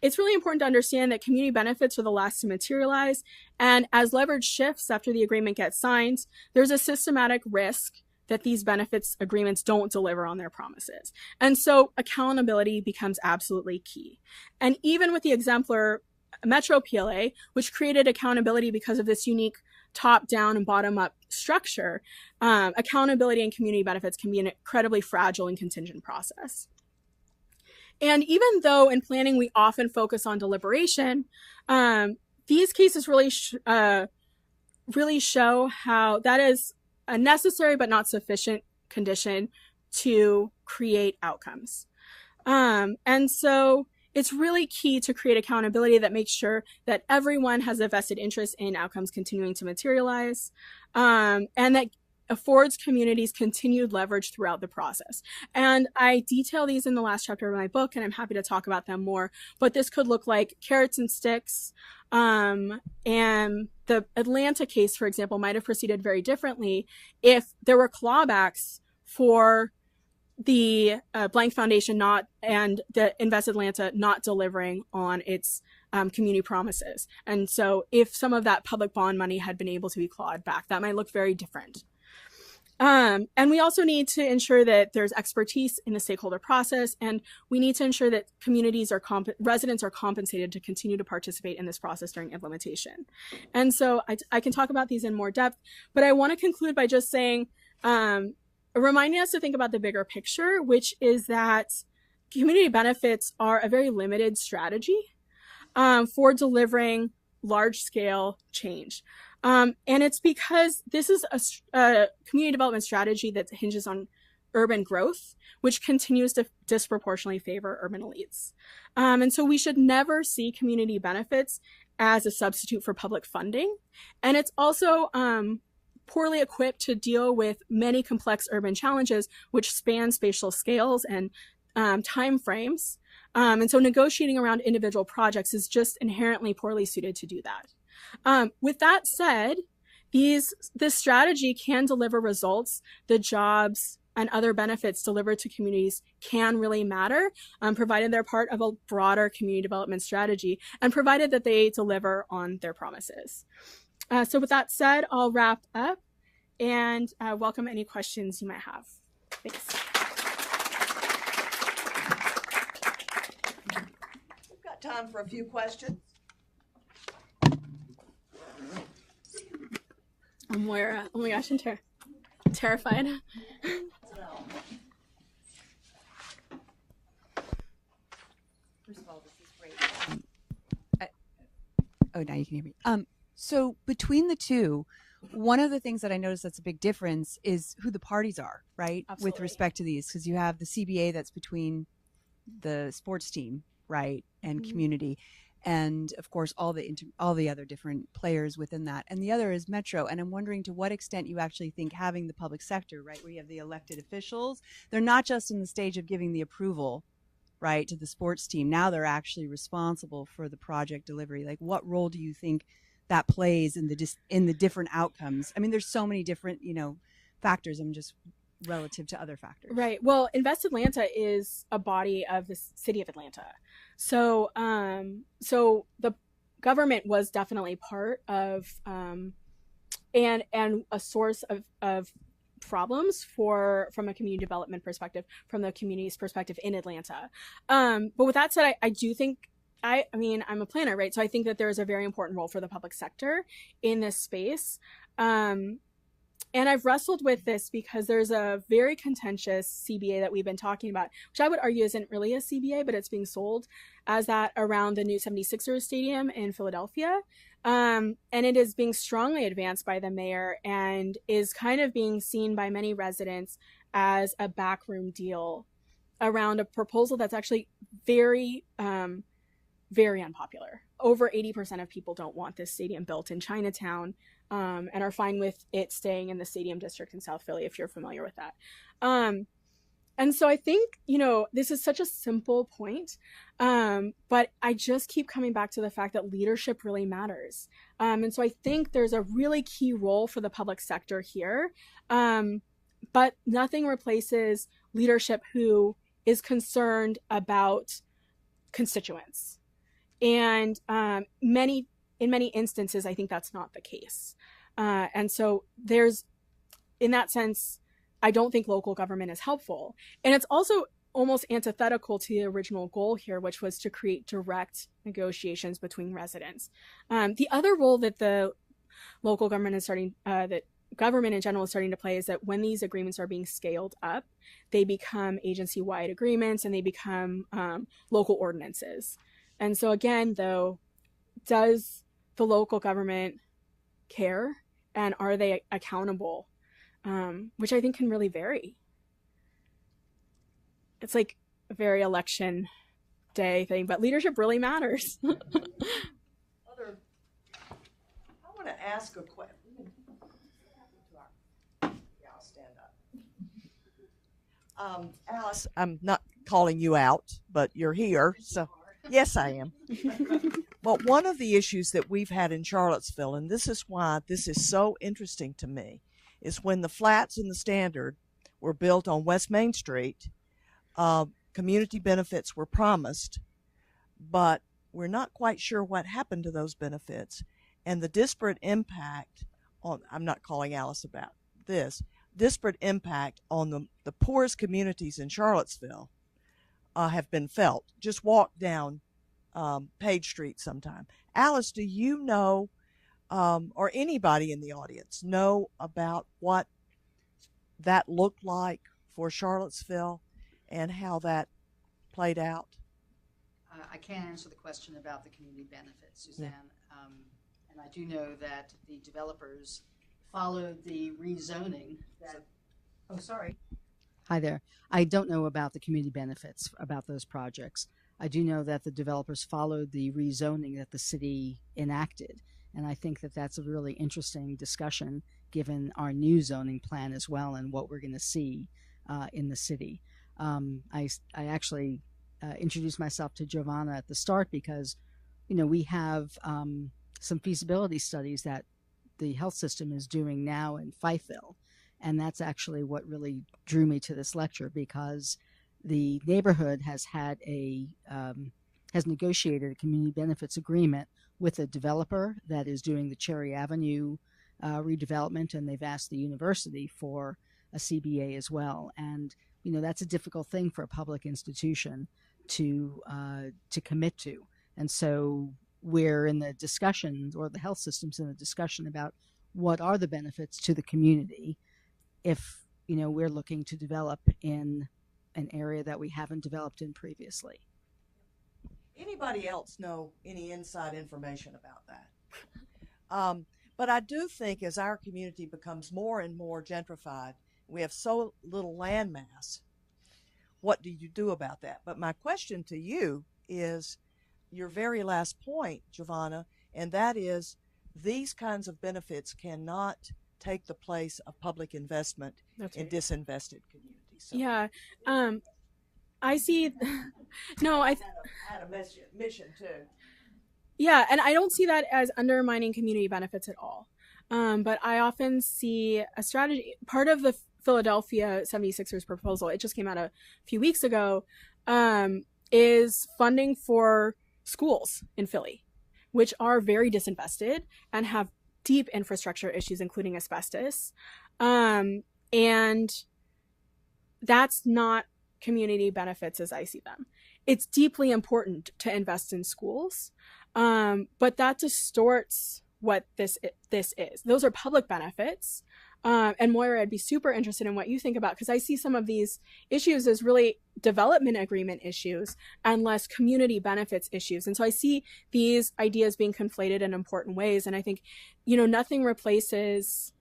it's really important to understand that community benefits are the last to materialize. And as leverage shifts after the agreement gets signed, there's a systematic risk that these benefits agreements don't deliver on their promises. And so accountability becomes absolutely key. And even with the exemplar Metro PLA, which created accountability because of this unique top-down and bottom-up structure. Accountability and community benefits can be an incredibly fragile and contingent process. And even though in planning we often focus on deliberation, these cases really show how that is a necessary but not sufficient condition to create outcomes. And so it's really key to create accountability that makes sure that everyone has a vested interest in outcomes continuing to materialize, and that affords communities continued leverage throughout the process. And I detail these in the last chapter of my book, and I'm happy to talk about them more, but this could look like carrots and sticks. And the Atlanta case, for example, might have proceeded very differently if there were clawbacks for the Blank Foundation and the Invest Atlanta not delivering on its community promises. And so if some of that public bond money had been able to be clawed back, that might look very different. And we also need to ensure that there's expertise in the stakeholder process, and we need to ensure that residents are compensated to continue to participate in this process during implementation. And so I can talk about these in more depth, but I want to conclude by just saying, reminding us to think about the bigger picture, which is that community benefits are a very limited strategy for delivering large-scale change. And it's because this is a community development strategy that hinges on urban growth, which continues to disproportionately favor urban elites. And so we should never see community benefits as a substitute for public funding. And it's also poorly equipped to deal with many complex urban challenges, which span spatial scales and time frames. And so negotiating around individual projects is just inherently poorly suited to do that. With that said, this strategy can deliver results. The jobs and other benefits delivered to communities can really matter, provided they're part of a broader community development strategy and provided that they deliver on their promises. So with that said, I'll wrap up and welcome any questions you might have. Thanks. We've got time for a few questions. Moira, oh my gosh, I'm terrified. First of all, this is great. Oh, now you can hear me. So between the two, one of the things that I noticed that's a big difference is who the parties are, right? Absolutely. With respect to these, because you have the CBA that's between the sports team, right, and community, and of course all the other different players within that, and the other is Metro. And I'm wondering to what extent you actually think having the public sector, right, where you have the elected officials, they're not just in the stage of giving the approval, right, to the sports team. Now they're actually responsible for the project delivery. Like, what role do you think that plays in the different outcomes? I mean, there's so many different, factors. I'm just relative to other factors. Right. Well, Invest Atlanta is a body of the city of Atlanta. So, so the government was definitely part of, and a source of problems from a community development perspective, from the community's perspective in Atlanta. But with that said, I do think, I mean, I'm a planner, right? So I think that there is a very important role for the public sector in this space. And I've wrestled with this because there's a very contentious CBA that we've been talking about, which I would argue isn't really a CBA, but it's being sold as that around the new 76ers stadium in Philadelphia. And it is being strongly advanced by the mayor and is kind of being seen by many residents as a backroom deal around a proposal that's actually very, very unpopular. Over 80% of people don't want this stadium built in Chinatown, and are fine with it staying in the stadium district in South Philly, if you're familiar with that. And so I think, this is such a simple point, but I just keep coming back to the fact that leadership really matters. And so I think there's a really key role for the public sector here, but nothing replaces leadership who is concerned about constituents. And in many instances, I think that's not the case. And so in that sense, I don't think local government is helpful. And it's also almost antithetical to the original goal here, which was to create direct negotiations between residents. The other role that the local government is starting, that government in general is starting to play, is that when these agreements are being scaled up, they become agency-wide agreements and they become local ordinances. And so again, though, does the local government care, and are they accountable? Which I think can really vary. It's like a very election day thing, but leadership really matters. I want to ask a question. Yeah, I'll stand up. Alice, I'm not calling you out, but you're here, so yes, I am. But one of the issues that we've had in Charlottesville, and this is why this is so interesting to me, is when the flats and the Standard were built on West Main Street, community benefits were promised, but we're not quite sure what happened to those benefits. And the disparate impact on, I'm not calling Alice about this, disparate impact on the poorest communities in Charlottesville have been felt. Just walk down Page Street sometime. Alice, do you know, or anybody in the audience, know about what that looked like for Charlottesville and how that played out? I can't answer the question about the community benefits, Suzanne. And I do know that the developers followed the rezoning that, oh, sorry. Hi there. I don't know about the community benefits, about those projects. I do know that the developers followed the rezoning that the city enacted. And I think that that's a really interesting discussion given our new zoning plan as well and what we're going to see in the city. I actually introduced myself to Jovanna at the start because, you know, we have some feasibility studies that the health system is doing now in Fifeville. And that's actually what really drew me to this lecture, because the neighborhood has had has negotiated a community benefits agreement with a developer that is doing the Cherry Avenue redevelopment, and they've asked the university for a CBA as well. And you know, that's a difficult thing for a public institution to commit to. And so we're in the discussion, or the health system's in the discussion about what are the benefits to the community if, you know, we're looking to develop in an area that we haven't developed in previously. Anybody else know any inside information about that? But I do think as our community becomes more and more gentrified, we have so little land mass, what do you do about that? But my question to you is your very last point, Jovanna, and that is these kinds of benefits cannot take the place of public investment in disinvested communities. So Yeah. I see. No, I had a mission too. Yeah, and I don't see that as undermining community benefits at all. But I often see a strategy. Part of the Philadelphia 76ers proposal, it just came out a few weeks ago, is funding for schools in Philly, which are very disinvested and have deep infrastructure issues, including asbestos. And that's not community benefits as I see them. It's deeply important to invest in schools, but that distorts what this is. Those are public benefits. And Moira, I'd be super interested in what you think about, because I see some of these issues as really development agreement issues and less community benefits issues. And so I see these ideas being conflated in important ways. And I think, you know, nothing replaces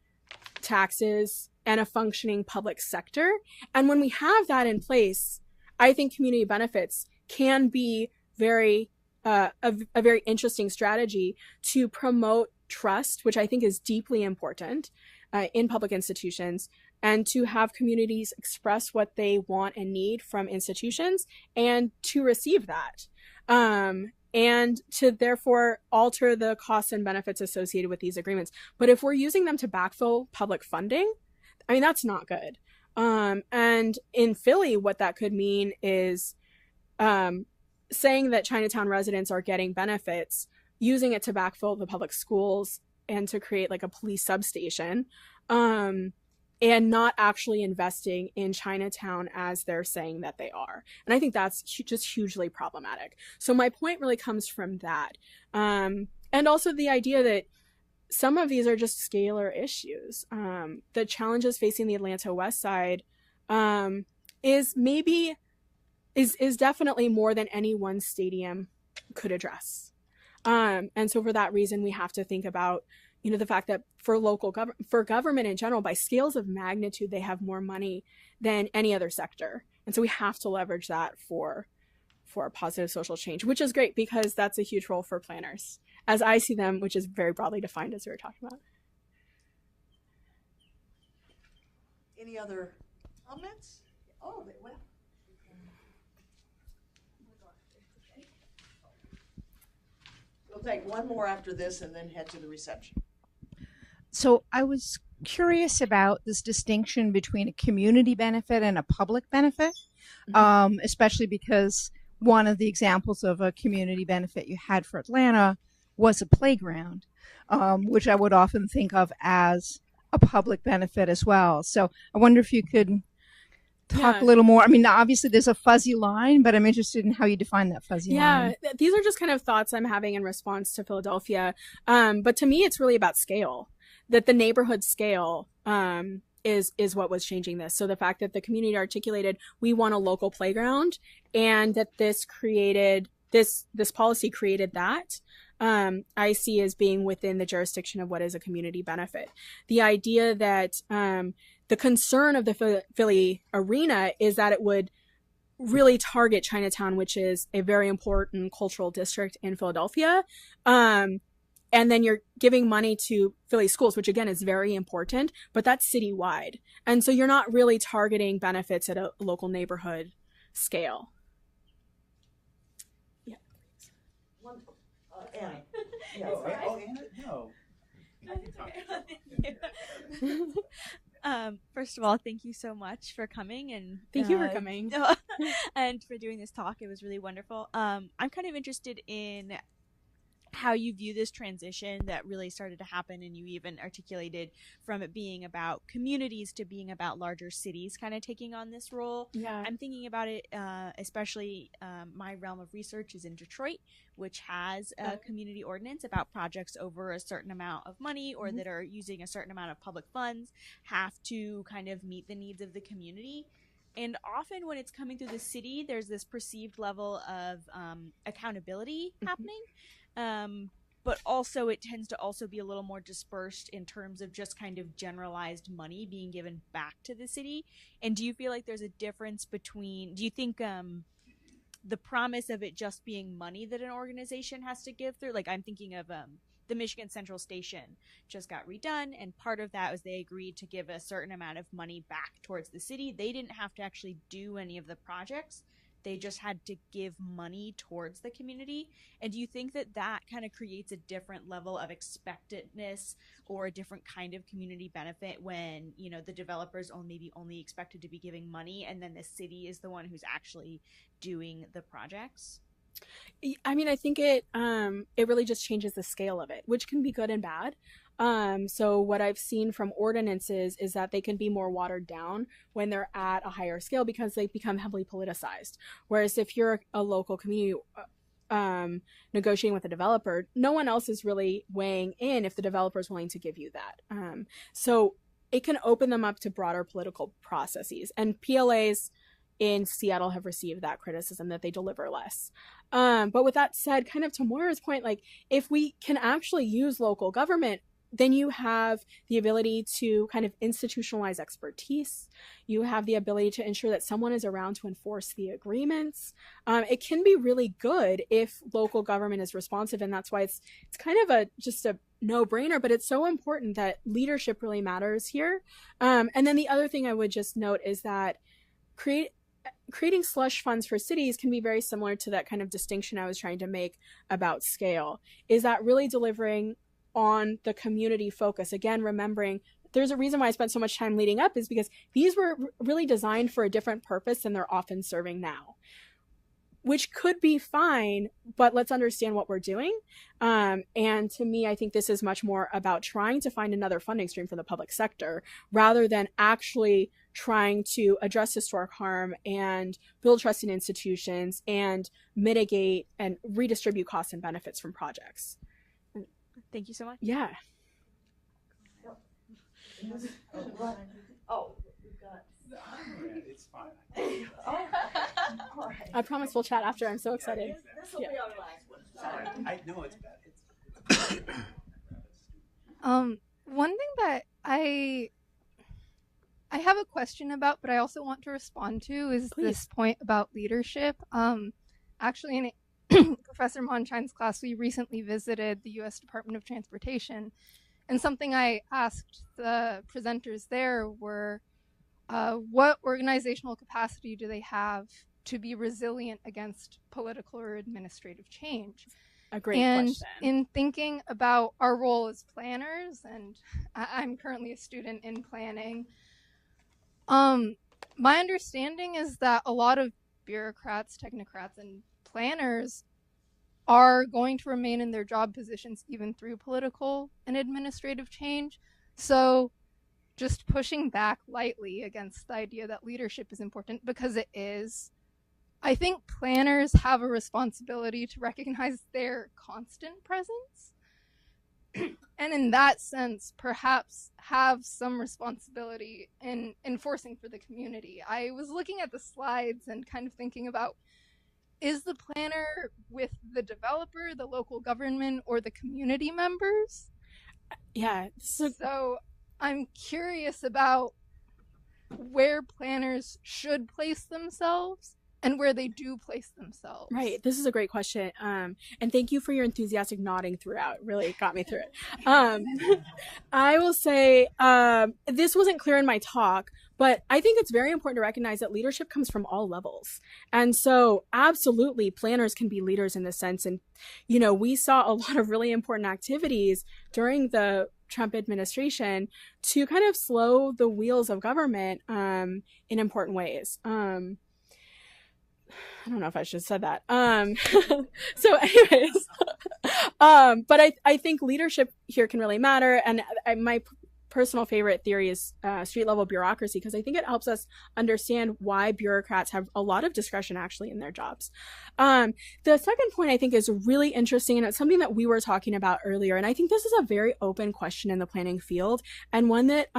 taxes and a functioning public sector. And when we have that in place, I think community benefits can be a very interesting strategy to promote trust, which I think is deeply important in public institutions, and to have communities express what they want and need from institutions and to receive that. And to therefore alter the costs and benefits associated with these agreements. But if we're using them to backfill public funding, I mean, that's not good. And in Philly, what that could mean is saying that Chinatown residents are getting benefits, using it to backfill the public schools and to create like a police substation, and not actually investing in Chinatown as they're saying that they are. And I think that's just hugely problematic. So my point really comes from that. And also the idea that some of these are just scalar issues. The challenges facing the Atlanta West Side is definitely more than any one stadium could address. And so for that reason, we have to think about, the fact that for government in general, by scales of magnitude, they have more money than any other sector. And so we have to leverage that for positive social change, which is great because that's a huge role for planners, as I see them, which is very broadly defined, as we were talking about. Any other comments? Oh, well. We'll take one more after this and then head to the reception. So I was curious about this distinction between a community benefit and a public benefit, especially because one of the examples of a community benefit you had for Atlanta was a playground, which I would often think of as a public benefit as well. So I wonder if you could talk a little more. I mean, obviously there's a fuzzy line, but I'm interested in how you define that fuzzy line. Yeah, these are just kind of thoughts I'm having in response to Philadelphia. But to me, it's really about scale, that the neighborhood scale is what was changing this. So the fact that the community articulated, we want a local playground, and that this policy created that, I see as being within the jurisdiction of what is a community benefit. The idea that the concern of the Philly arena is that it would really target Chinatown, which is a very important cultural district in Philadelphia. And then you're giving money to Philly schools, which again is very important, but that's citywide. And so you're not really targeting benefits at a local neighborhood scale. Yeah. Anna. No. First of all, thank you so much for coming, and Thank you for coming. and for doing this talk. It was really wonderful. I'm kind of interested in how you view this transition that really started to happen, and you even articulated from it being about communities to being about larger cities kind of taking on this role. Yeah. I'm thinking about it, especially my realm of research is in Detroit, which has a community ordinance about projects over a certain amount of money or that are using a certain amount of public funds have to kind of meet the needs of the community. And often when it's coming through the city, there's this perceived level of accountability happening. But also it tends to also be a little more dispersed in terms of just kind of generalized money being given back to the city. And do you feel like there's a difference between, do you think the promise of it just being money that an organization has to give through, like I'm thinking of the Michigan Central Station just got redone, and part of that was they agreed to give a certain amount of money back towards the city. They didn't have to actually do any of the projects. They just had to give money towards the community. And do you think that that kind of creates a different level of expectedness or a different kind of community benefit when, you know, the developers only expected to be giving money and then the city is the one who's actually doing the projects? I mean, I think it really just changes the scale of it, which can be good and bad. So what I've seen from ordinances is that they can be more watered down when they're at a higher scale because they become heavily politicized. Whereas if you're a local community negotiating with a developer, no one else is really weighing in if the developer is willing to give you that. So it can open them up to broader political processes. And PLAs in Seattle have received that criticism that they deliver less. But with that said, kind of to Moira's point, like if we can actually use local government, then you have the ability to kind of institutionalize expertise. You have the ability to ensure that someone is around to enforce the agreements. It can be really good if local government is responsive, and that's why it's kind of just a no-brainer, but it's so important that leadership really matters here. And then the other thing I would just note is that creating slush funds for cities can be very similar to that kind of distinction I was trying to make about scale. Is that really delivering on the community focus? Again, remembering there's a reason why I spent so much time leading up is because these were really designed for a different purpose than they're often serving now. which could be fine, but let's understand what we're doing. And to me, I think this is much more about trying to find another funding stream for the public sector rather than actually trying to address historic harm and build trust in institutions and mitigate and redistribute costs and benefits from projects. Thank you so much. Yeah. Oh, we've got. It's fine. All right. I promise we'll chat after. I'm so excited. This will be our last one. Sorry. I know it's bad. One thing that I have a question about, but I also want to respond to is this point about leadership. Actually, in Professor Monshine's class, we recently visited the U.S. Department of Transportation, and something I asked the presenters there were, what organizational capacity do they have to be resilient against political or administrative change? A great and question. In thinking about our role as planners, and I'm currently a student in planning, my understanding is that a lot of bureaucrats, technocrats, and planners are going to remain in their job positions even through political and administrative change. So just pushing back lightly against the idea that leadership is important, because it is. I think planners have a responsibility to recognize their constant presence, and in that sense, perhaps have some responsibility in enforcing for the community. I was looking at the slides and kind of thinking about, is the planner with the developer, the local government, or the community members? Yeah. So I'm curious about where planners should place themselves and where they do place themselves. Right. This is a great question. And thank you for your enthusiastic nodding throughout. It really got me through it. I will say, this wasn't clear in my talk, but I think it's very important to recognize that leadership comes from all levels. And so absolutely planners can be leaders in this sense. And, you know, we saw a lot of really important activities during the Trump administration to kind of slow the wheels of government in important ways. I don't know if I should have said that. So anyways, but I think leadership here can really matter. And my personal favorite theory is street level bureaucracy, because I think it helps us understand why bureaucrats have a lot of discretion actually in their jobs. The second point I think is really interesting, and it's something that we were talking about earlier. And I think this is a very open question in the planning field, and one that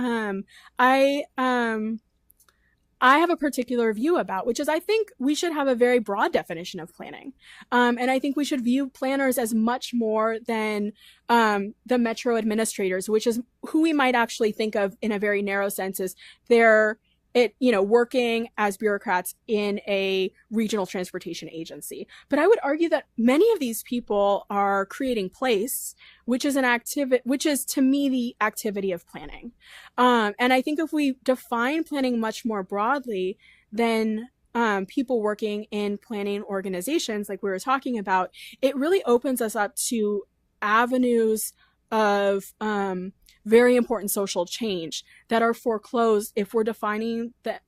I have a particular view about, which is I think we should have a very broad definition of planning. And I think we should view planners as much more than the metro administrators, which is who we might actually think of in a very narrow sense as working as bureaucrats in a regional transportation agency. But I would argue that many of these people are creating place, which is to me the activity of planning. And I think if we define planning much more broadly than people working in planning organizations like we were talking about, it really opens us up to avenues of very important social change that are foreclosed if we're defining the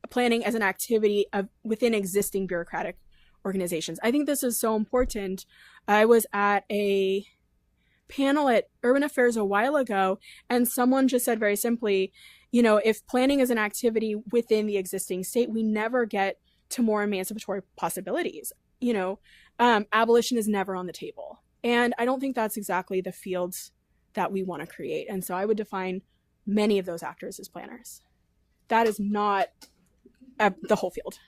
planning as an activity within existing bureaucratic organizations. I think this is so important. I was at a panel at Urban Affairs a while ago, and someone just said very simply, if planning is an activity within the existing state, we never get to more emancipatory possibilities. Abolition is never on the table. And I don't think that's exactly the fields that we want to create. And so I would define many of those actors as planners. That is not the whole field.